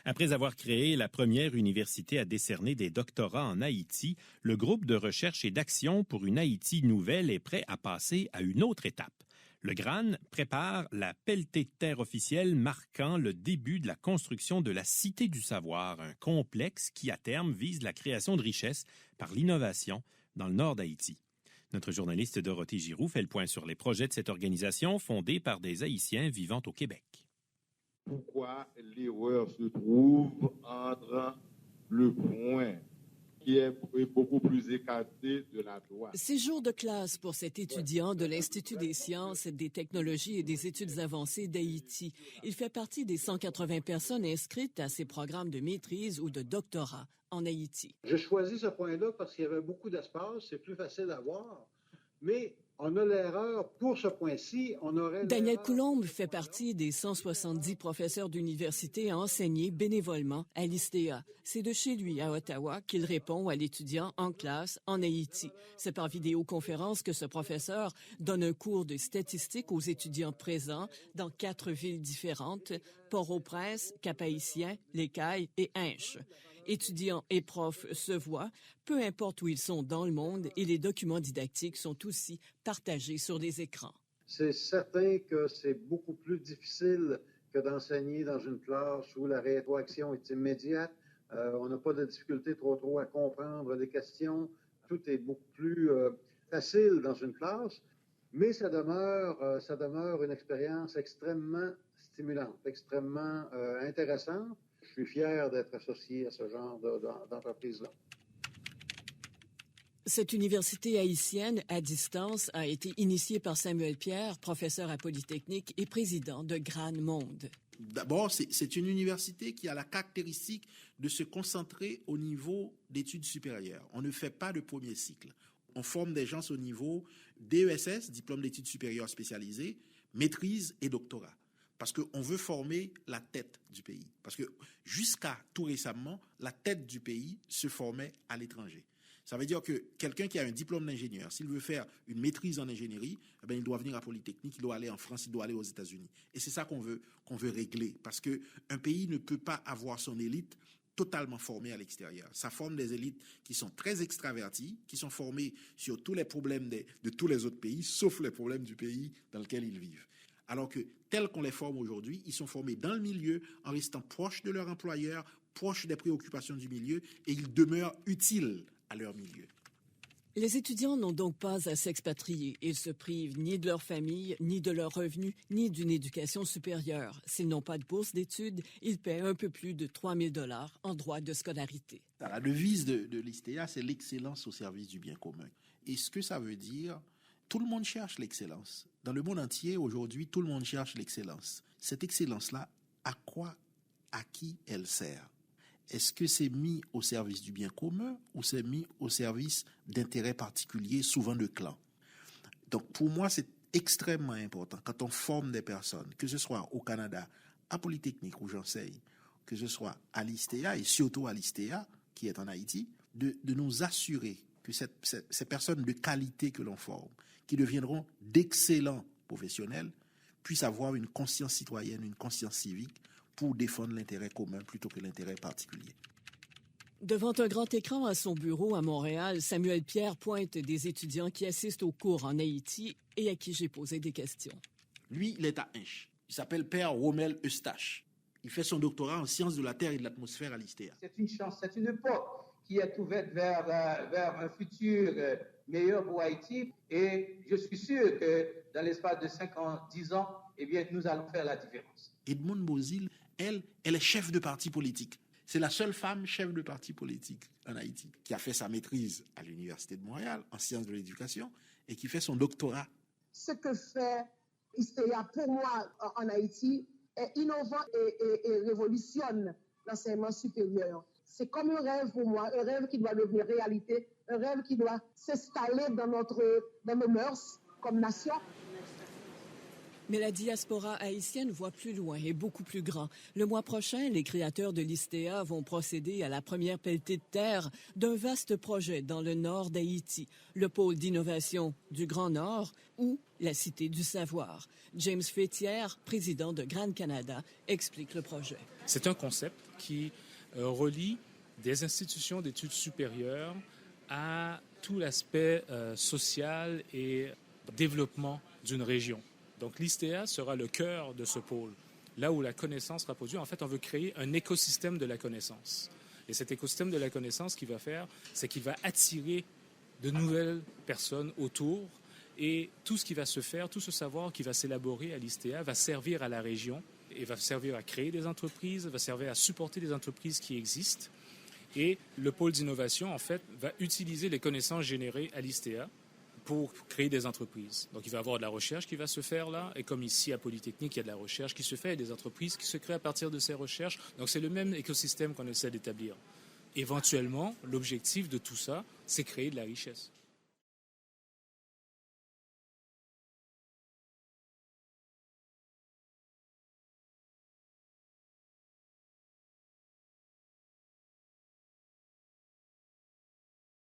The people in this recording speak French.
Après avoir créé la première université à décerner des doctorats en Haïti, le groupe de recherche et d'action pour une Haïti nouvelle est prêt à passer à une autre étape. Le GRAN prépare la pelletée de terre officielle marquant le début de la construction de la Cité du savoir, un complexe qui, à terme, vise la création de richesses par l'innovation dans le nord d'Haïti. Notre journaliste Dorothée Giroux fait le point sur les projets de cette organisation fondée par des Haïtiens vivant au Québec. Pourquoi l'erreur se trouve entre le point qui est beaucoup plus écarté de la droite. C'est jour de classe pour cet étudiant de l'Institut des sciences, des technologies et des études avancées d'Haïti. Il fait partie des 180 personnes inscrites à ces programmes de maîtrise ou de doctorat en Haïti. J'ai choisi ce point-là parce qu'il y avait beaucoup d'espace, c'est plus facile à voir, mais on a l'erreur pour ce point-ci, on aurait... Daniel Coulombe fait partie des 170 professeurs d'université à enseigner bénévolement à l'ISTEA. C'est de chez lui, à Ottawa, qu'il répond à l'étudiant en classe en Haïti. C'est par vidéoconférence que ce professeur donne un cours de statistique aux étudiants présents dans 4 villes différentes, Port-au-Prince, Cap-Haïtien, l'Écaille et Hinche. Étudiants et profs se voient, peu importe où ils sont dans le monde, et les documents didactiques sont aussi partagés sur des écrans. C'est certain que c'est beaucoup plus difficile que d'enseigner dans une classe où la rétroaction est immédiate. On n'a pas de difficulté trop à comprendre les questions. Tout est beaucoup plus facile dans une classe, mais ça demeure une expérience extrêmement stimulante, extrêmement intéressante. Je suis fier d'être associé à ce genre d'entreprise-là. Cette université haïtienne à distance a été initiée par Samuel Pierre, professeur à Polytechnique et président de GRAN Monde. D'abord, c'est une université qui a la caractéristique de se concentrer au niveau d'études supérieures. On ne fait pas de premier cycle. On forme des gens au niveau DESS, diplôme d'études supérieures spécialisées, maîtrise et doctorat. Parce qu'on veut former la tête du pays. Parce que jusqu'à tout récemment, la tête du pays se formait à l'étranger. Ça veut dire que quelqu'un qui a un diplôme d'ingénieur, s'il veut faire une maîtrise en ingénierie, eh bien, il doit venir à Polytechnique, il doit aller en France, il doit aller aux États-Unis. Et c'est ça qu'on veut régler. Parce qu'un pays ne peut pas avoir son élite totalement formée à l'extérieur. Ça forme des élites qui sont très extraverties, qui sont formées sur tous les problèmes de tous les autres pays, sauf les problèmes du pays dans lequel ils vivent. Alors que, tels qu'on les forme aujourd'hui, ils sont formés dans le milieu, en restant proches de leur employeur, proches des préoccupations du milieu, et ils demeurent utiles à leur milieu. Les étudiants n'ont donc pas à s'expatrier. Ils se privent ni de leur famille, ni de leurs revenus, ni d'une éducation supérieure. S'ils n'ont pas de bourse d'études, ils paient un peu plus de 3 000 $ en droits de scolarité. La devise de l'ISTEA, c'est l'excellence au service du bien commun. Et ce que ça veut dire, tout le monde cherche l'excellence. Dans le monde entier, aujourd'hui, tout le monde cherche l'excellence. Cette excellence-là, à qui elle sert? Est-ce que c'est mis au service du bien commun ou c'est mis au service d'intérêts particuliers, souvent de clans? Donc, pour moi, c'est extrêmement important quand on forme des personnes, que ce soit au Canada, à Polytechnique où j'enseigne, que ce soit à l'ISTEA et surtout à l'ISTEA, qui est en Haïti, de nous assurer que ces personnes de qualité que l'on forme, qui deviendront d'excellents professionnels, puissent avoir une conscience citoyenne, une conscience civique pour défendre l'intérêt commun plutôt que l'intérêt particulier. Devant un grand écran à son bureau à Montréal, Samuel Pierre pointe des étudiants qui assistent aux cours en Haïti et à qui j'ai posé des questions. Lui, il est à Hinche. Il s'appelle Père Rommel Eustache. Il fait son doctorat en sciences de la Terre et de l'atmosphère à l'ISTEA. C'est une chance, c'est une époque qui est ouverte vers un futur meilleur pour Haïti. Et je suis sûr que dans l'espace de 5 ans, 10 ans, eh bien, nous allons faire la différence. Edmond Bozil, elle est chef de parti politique. C'est la seule femme chef de parti politique en Haïti qui a fait sa maîtrise à l'Université de Montréal en sciences de l'éducation et qui fait son doctorat. Ce que fait ISTEA pour moi en Haïti est innovant et révolutionne l'enseignement supérieur. C'est comme un rêve pour moi, un rêve qui doit devenir réalité, un rêve qui doit s'installer dans nos mœurs comme nation. Mais la diaspora haïtienne voit plus loin et beaucoup plus grand. Le mois prochain, les créateurs de l'ISTEA vont procéder à la première pelletée de terre d'un vaste projet dans le nord d'Haïti, le pôle d'innovation du Grand Nord ou la Cité du Savoir. James Fétière, président de Gran Canada, explique le projet. C'est un concept qui relie des institutions d'études supérieures à tout l'aspect social et développement d'une région. Donc l'ISTEA sera le cœur de ce pôle, là où la connaissance sera produite. En fait, on veut créer un écosystème de la connaissance. Et cet écosystème de la connaissance, ce qu'il va faire, c'est qu'il va attirer de nouvelles personnes autour. Et tout ce qui va se faire, tout ce savoir qui va s'élaborer à l'ISTEA va servir à la région et va servir à créer des entreprises, va servir à supporter des entreprises qui existent. Et le pôle d'innovation, en fait, va utiliser les connaissances générées à l'ISTEA pour créer des entreprises. Donc, il va y avoir de la recherche qui va se faire là. Et comme ici, à Polytechnique, il y a de la recherche qui se fait et des entreprises qui se créent à partir de ces recherches. Donc, c'est le même écosystème qu'on essaie d'établir. Éventuellement, l'objectif de tout ça, c'est créer de la richesse.